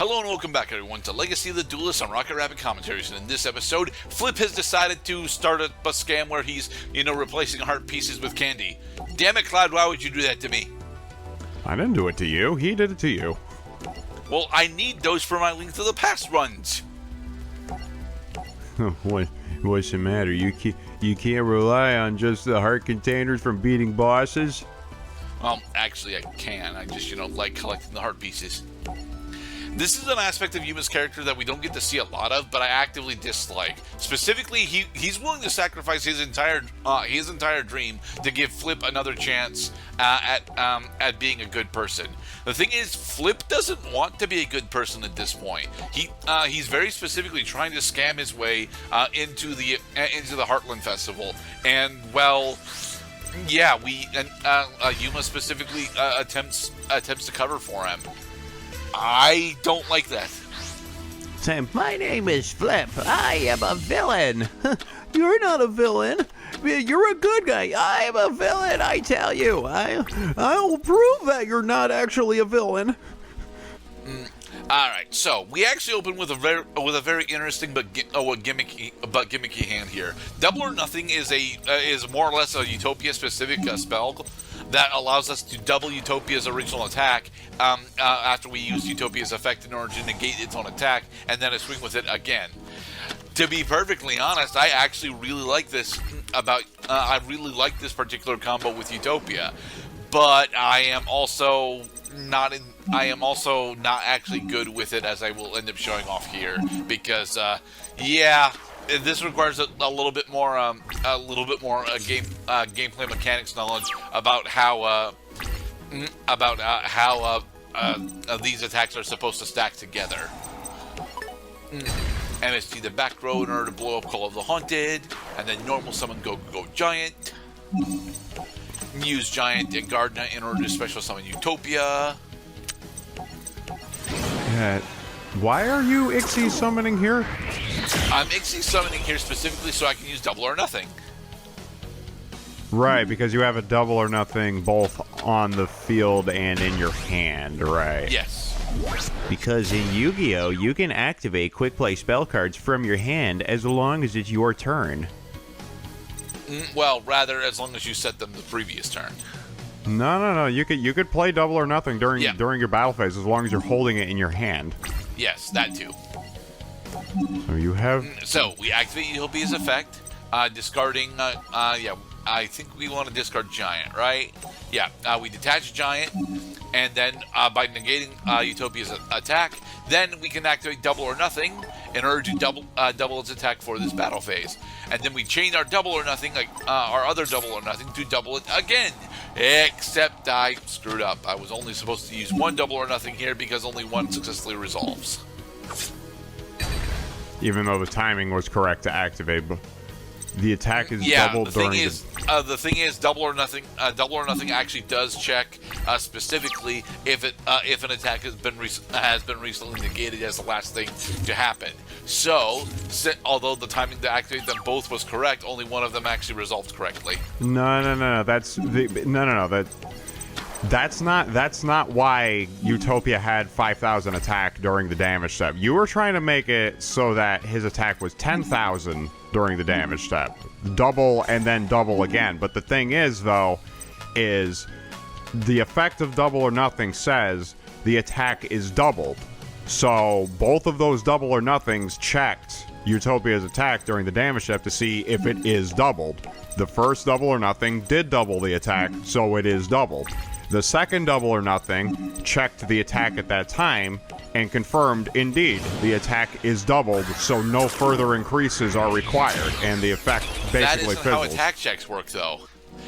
Hello and welcome back, everyone, to Legacy of the Duelist on Rocket Rabbit Commentaries. And in this episode, Flip has decided to start a scam where he's, replacing heart pieces with candy. Damn it, Cloud, why would you do that to me? I didn't do it to you. He did it to you. Well, I need those for my Link to the Past runs. What's the matter? You can't rely on just the heart containers from beating bosses? Well, actually, I can. I just, like collecting the heart pieces. This is an aspect of Yuma's character that we don't get to see a lot of, but I actively dislike. Specifically, he's willing to sacrifice his entire dream to give Flip another chance at being a good person. The thing is, Flip doesn't want to be a good person at this point. He's very specifically trying to scam his way into the Heartland Festival, and well. Yeah, Yuma specifically attempts to cover for him. I don't like that. Sam, my name is Flip. I am a villain. You're not a villain. You're a good guy. I am a villain, I tell you. I'll prove that you're not actually a villain. All right, so we actually open with a very interesting but gimmicky hand here. Double or Nothing is more or less a Utopia specific spell that allows us to double Utopia's original attack after we use Utopia's effect in order to negate its own attack, and then swing with it again. To be perfectly honest, I actually really like this. I really like this particular combo with Utopia, but I am also not actually good with it, as I will end up showing off here, because this requires a little bit more gameplay mechanics knowledge about how these attacks are supposed to stack together. MST the back row in order to blow up Call of the Haunted, and then normal summon Go Giant. Use Giant and Gardner in order to special summon Utopia. Why are you Ixie summoning here? I'm Ixie summoning here specifically so I can use Double or Nothing. Right, because you have a Double or Nothing both on the field and in your hand, right? Yes. Because in Yu-Gi-Oh, you can activate quick play spell cards from your hand as long as it's your turn. Well, rather, as long as you set them the previous turn. No. You could play Double or Nothing during your battle phase as long as you're holding it in your hand. Yes, that too. So you have. So we activate Utopia's effect, discarding. I think we want to discard Giant, right? Yeah. We detach Giant, and then by negating Utopia's attack, then we can activate Double or Nothing in order to double its attack for this battle phase. And then we change our Double or Nothing, our other Double or Nothing, to double it again. Except I screwed up. I was only supposed to use one Double or Nothing here because only one successfully resolves. Even though the timing was correct to activate, but the attack is doubled during the thing is, Double or Nothing actually does check specifically if an attack has been recently negated as the last thing to happen. So, although the timing to activate them both was correct, only one of them actually resolved correctly. No. That's not why Utopia had 5,000 attack during the damage step. You were trying to make it so that his attack was 10,000 during the damage step. Double and then double again. But the thing is, though, is the effect of Double or Nothing says the attack is doubled. So both of those Double or Nothings checked Utopia's attack during the damage step to see if it is doubled. The first Double or Nothing did double the attack, so it is doubled. The second Double or Nothing checked the attack at that time and confirmed, indeed, the attack is doubled, so no further increases are required, and the effect basically fizzles. That isn't how attack checks work, though.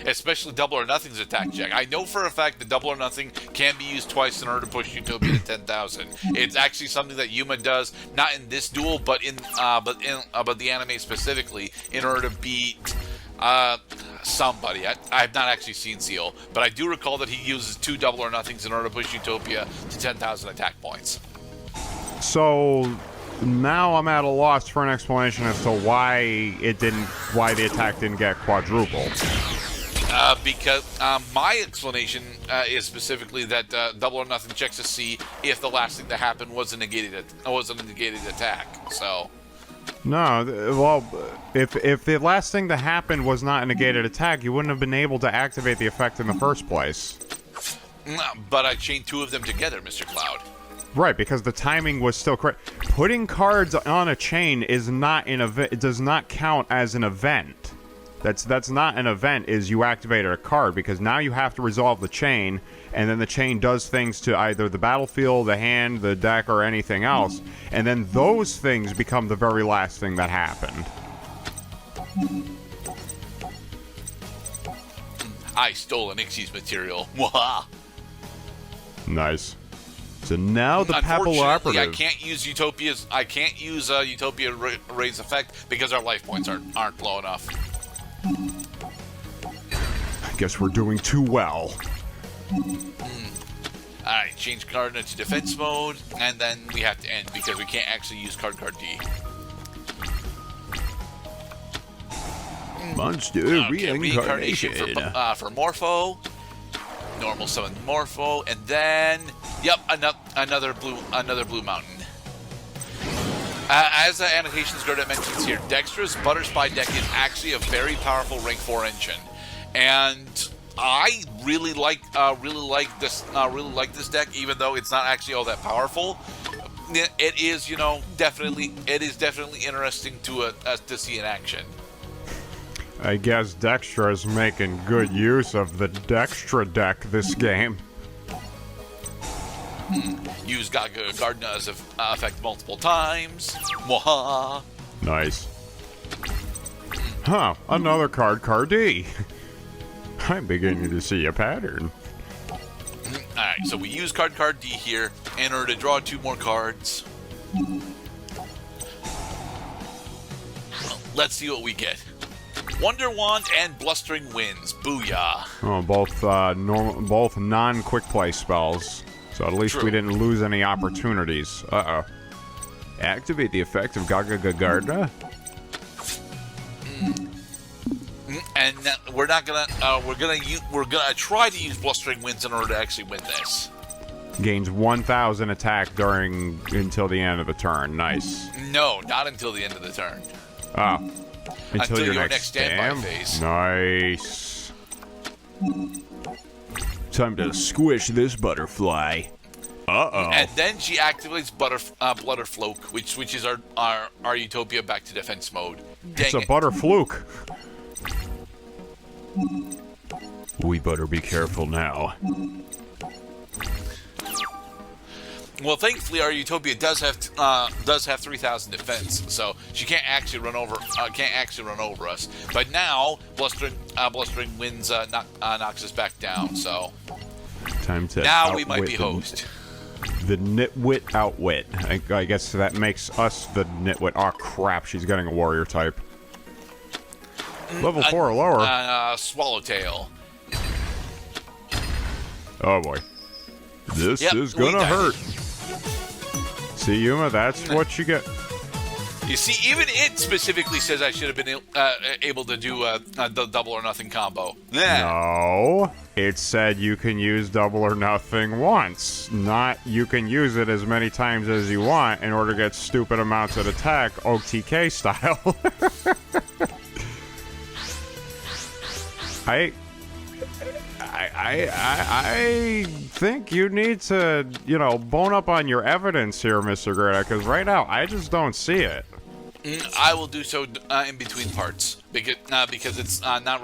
Especially Double or Nothing's attack check. I know for a fact that Double or Nothing can be used twice in order to push Utopia to 10,000. It's actually something that Yuma does, not in this duel, but in the anime specifically, in order to beat somebody. I have not actually seen Seal, but I do recall that he uses two Double or Nothings in order to push Utopia to 10,000 attack points. So now I'm at a loss for an explanation as to why the attack didn't get quadrupled. Because my explanation is specifically that Double or Nothing checks to see if the last thing that happened was a negated attack. So. No, well, if the last thing that happened was not a negated attack, you wouldn't have been able to activate the effect in the first place. But I chained two of them together, Mr. Cloud. Right, because the timing was still correct. Putting cards on a chain is not an event. It does not count as an event. That's not an event. Is you activated a card, because now you have to resolve the chain, and then the chain does things to either the battlefield, the hand, the deck, or anything else, and then those things become the very last thing that happened. I stole an Ixie's material. Waha. Nice. So now the Papal Unfortunately, Operative. I can't use Utopia Ray's effect because our life points aren't low enough. I guess we're doing too well. Alright, change card into defense mode, and then we have to end because we can't actually use card D. Monster reincarnation. For Morpho. Normal summon Morpho, and then another blue mountain. As the annotations Gerda mentions here, Dextra's Butter Spy deck is actually a very powerful rank 4 engine, and I really like this deck, even though it's not actually all that powerful. It is definitely interesting to see in action. I guess Dextra is making good use of the Dextra deck this game. Use Gardner as an effect multiple times. Mwaha. Nice. Huh, another card D. I'm beginning to see a pattern. Alright, so we use card D here in order to draw 2 more cards. Let's see what we get. Wonder Wand and Blustering Winds. Booyah. Oh, both non-quick play spells. So at least True. we didn't lose any opportunities. Uh-oh. Activate the effect of Gardna? And we're gonna try to use Blustering Winds in order to actually win this. Gains 1,000 attack until the end of the turn. Nice. No, not until the end of the turn. Oh. Until your next standby stand phase. Nice. Time to squish this butterfly. Uh-oh. And then she activates Blutterfloak, which switches our Utopia back to defense mode. Dang It's a it. butterfluke. We better be careful now. Well, thankfully, our Utopia does have 3,000 defense, so she can't actually run over us. But now, Blustering Winds knocks us back down. So Time to now we might outwit be host. The nitwit outwit. I guess that makes us the nitwit. Oh crap! She's getting a warrior type. Level 4 or lower. Swallowtail. Oh boy. This is we gonna died. hurt. See, Yuma, that's what you get. You see, even it specifically says I should have been able to do the double or nothing combo. No, it said you can use double or nothing once, not you can use it as many times as you want in order to get stupid amounts of attack, OTK style. I think you need to, bone up on your evidence here, Mr. Greta, because right now I just don't see it. I will do so in between parts because it's not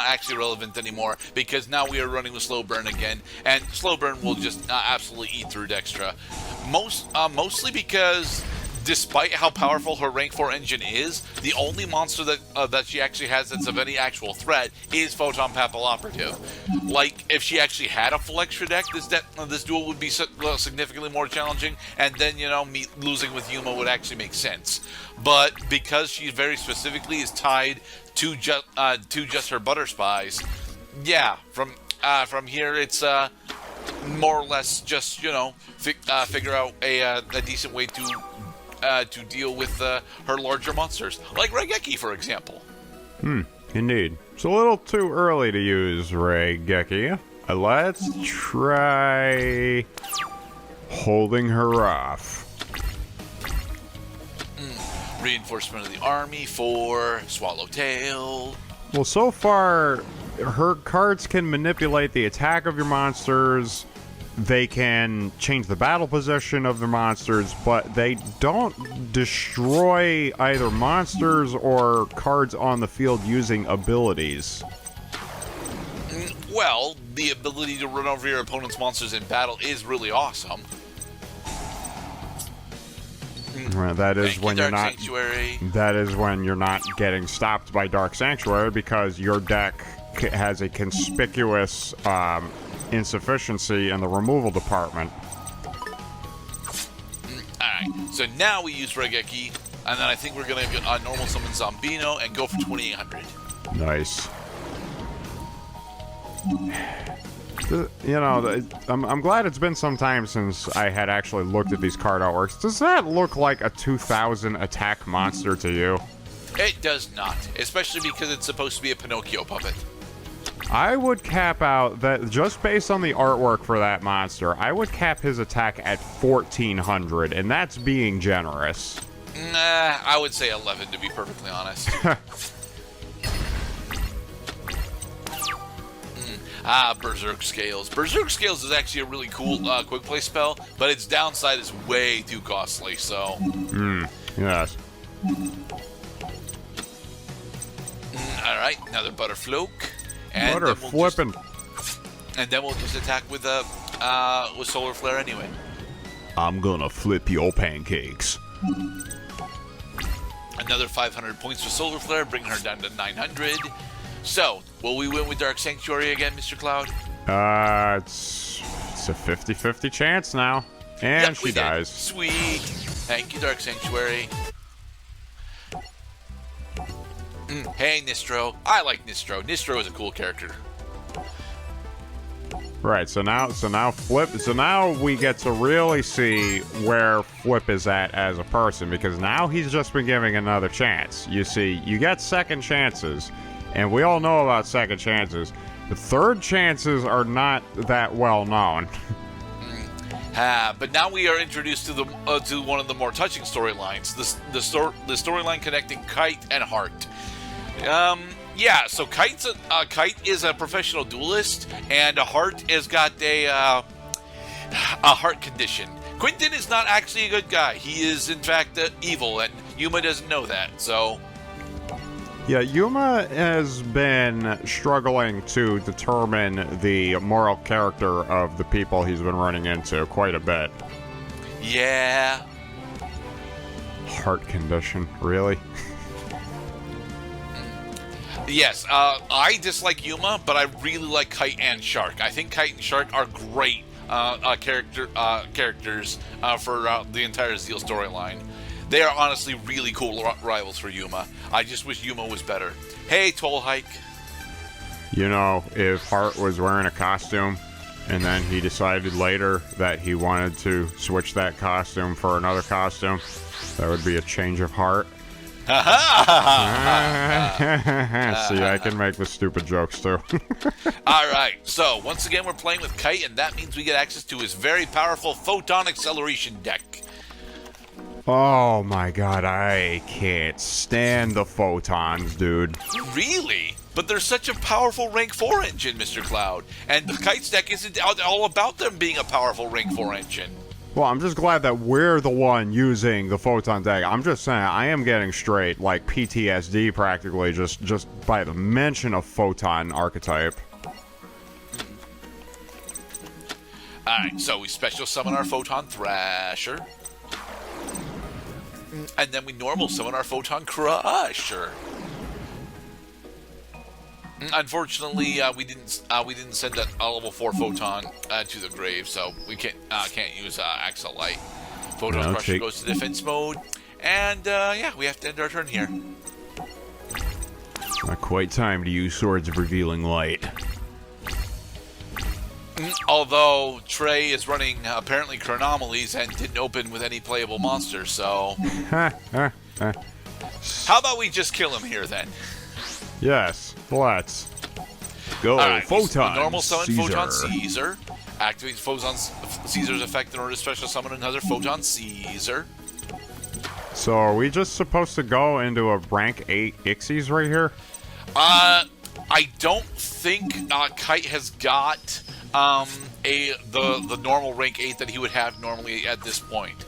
actually relevant anymore because now we are running with slow burn again, and slow burn will just absolutely eat through Dextra. Mostly because despite how powerful her rank 4 engine is, the only monster that she actually has that's of any actual threat is Photon Papal Operative. Like, if she actually had a full extra deck, this duel would be significantly more challenging, and then, me losing with Yuma would actually make sense. But because she very specifically is tied to just her Butter Spies, yeah, from here it's more or less just, figure out a decent way to deal with her larger monsters, like Raigeki, for example. Indeed. It's a little too early to use Raigeki. Let's try holding her off. Reinforcement of the army for Swallowtail. Well, so far, her cards can manipulate the attack of your monsters. They can change the battle position of the monsters, but they don't destroy either monsters or cards on the field using abilities. Well, the ability to run over your opponent's monsters in battle is really awesome. Well, that is when you're not. Sanctuary. That is when you're not getting stopped by Dark Sanctuary because your deck has a conspicuous insufficiency in the removal department. Alright, so now we use Raigeki, and then I think we're going to normal summon Zombino and go for 2800. Nice. You know, I'm glad it's been some time since I had actually looked at these card artworks. Does that look like a 2000 attack monster to you? It does not, especially because it's supposed to be a Pinocchio puppet. I would cap out that, just based on the artwork for that monster, I would cap his attack at 1400, and that's being generous. Nah, I would say 11 to be perfectly honest. Berserk Scales. Berserk Scales is actually a really cool quick play spell, but its downside is way too costly, so... Yes. Alright, another Butterfloke. And Butter flipping. And then we'll just attack with Solar Flare anyway. I'm gonna flip your pancakes. Another 500 points for Solar Flare, bringing her down to 900. So, will we win with Dark Sanctuary again, Mr. Cloud? It's a 50-50 chance now. And yep, she dies. Sweet. Thank you, Dark Sanctuary. Hey, Nistro. I like Nistro. Nistro is a cool character. Right, so now Flip, so now we get to really see where Flip is at as a person, because now he's just been giving another chance. You see, you get second chances, and we all know about second chances. The third chances are not that well known. But now we are introduced to the to one of the more touching storylines, the storyline connecting Kite and Heart. Yeah, so Kite is a professional duelist, and a Heart has got a heart condition. Quentin is not actually a good guy. He is, in fact, evil, and Yuma doesn't know that, so... Yeah, Yuma has been struggling to determine the moral character of the people he's been running into quite a bit. Yeah. Heart condition, really? Yes, I dislike Yuma, but I really like Kite and Shark. I think Kite and Shark are great characters for the entire Zeal storyline. They are honestly really cool rivals for Yuma. I just wish Yuma was better. Hey, Toll Hike. You know, if Heart was wearing a costume, and then he decided later that he wanted to switch that costume for another costume, that would be a change of heart. See, I can make the stupid jokes too. Alright, so once again we're playing with Kite, and that means we get access to his very powerful Photon Acceleration deck. Oh my god, I can't stand the photons, dude. Really? But they're such a powerful rank 4 engine, Mr. Cloud. And the Kite's deck isn't all about them being a powerful rank 4 engine. Well, I'm just glad that we're the one using the photon deck. I'm just saying, I am getting straight, like, PTSD practically, just by the mention of photon archetype. Alright, so we special summon our Photon Thrasher. And then we normal summon our Photon Crusher. Unfortunately, we didn't send that level 4 Photon to the grave, so we can't use Axel Light. Photon Crusher goes to defense mode, and yeah, we have to end our turn here. Not quite time to use Swords of Revealing Light. Although Trey is running apparently Chronomalies and didn't open with any playable monsters, so how about we just kill him here then? Yes, let's go. All right, Photon normal summon Caesar. Photon Caesar. Activate Photon Caesar's effect in order to special summon another Photon Caesar. So are we just supposed to go into a rank 8 Ixies right here? I don't think Kite has got the normal rank 8 that he would have normally at this point.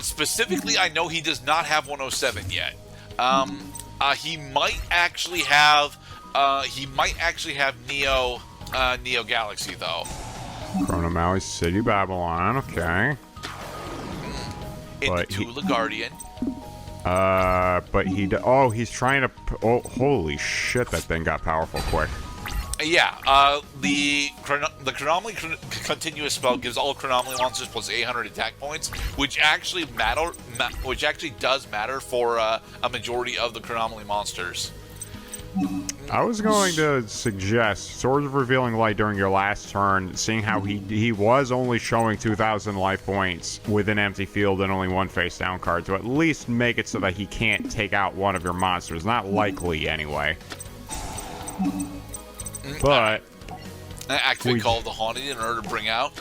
Specifically, I know he does not have 107 yet. He might actually have Neo Galaxy though. Chrono Maui City Babylon, okay. Into Tula Guardian. But he's trying to. Oh, holy shit! That thing got powerful quick. Yeah, the Chronomaly continuous spell gives all Chronomaly monsters plus 800 attack points, which actually does matter for a majority of the Chronomaly monsters. I was going to suggest Swords of Revealing Light during your last turn, seeing how he was only showing 2,000 life points with an empty field and only one face down card, to at least make it so that he can't take out one of your monsters. Not likely, anyway. But Activate Call of the Haunted in order to bring out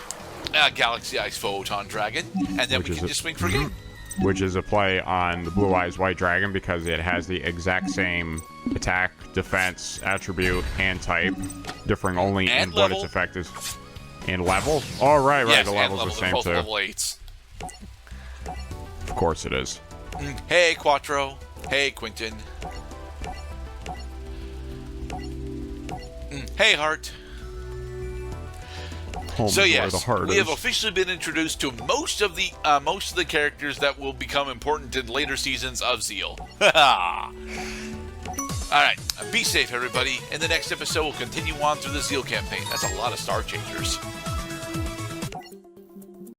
Galaxy Ice Photon Dragon, and then we can just swing for game. Which is a play on the Blue Eyes White Dragon because it has the exact same attack, defense, attribute, and type, differing only in what its effect is. And level? Oh, right, yes, the level's the same too. Level 8s. Of course it is. Hey, Quattro. Hey, Quentin. Hey, Heart. So yes, we have officially been introduced to most of the characters that will become important in later seasons of Zeal. All right, be safe, everybody. In the next episode, we'll continue on through the Zeal campaign. That's a lot of Star Changers.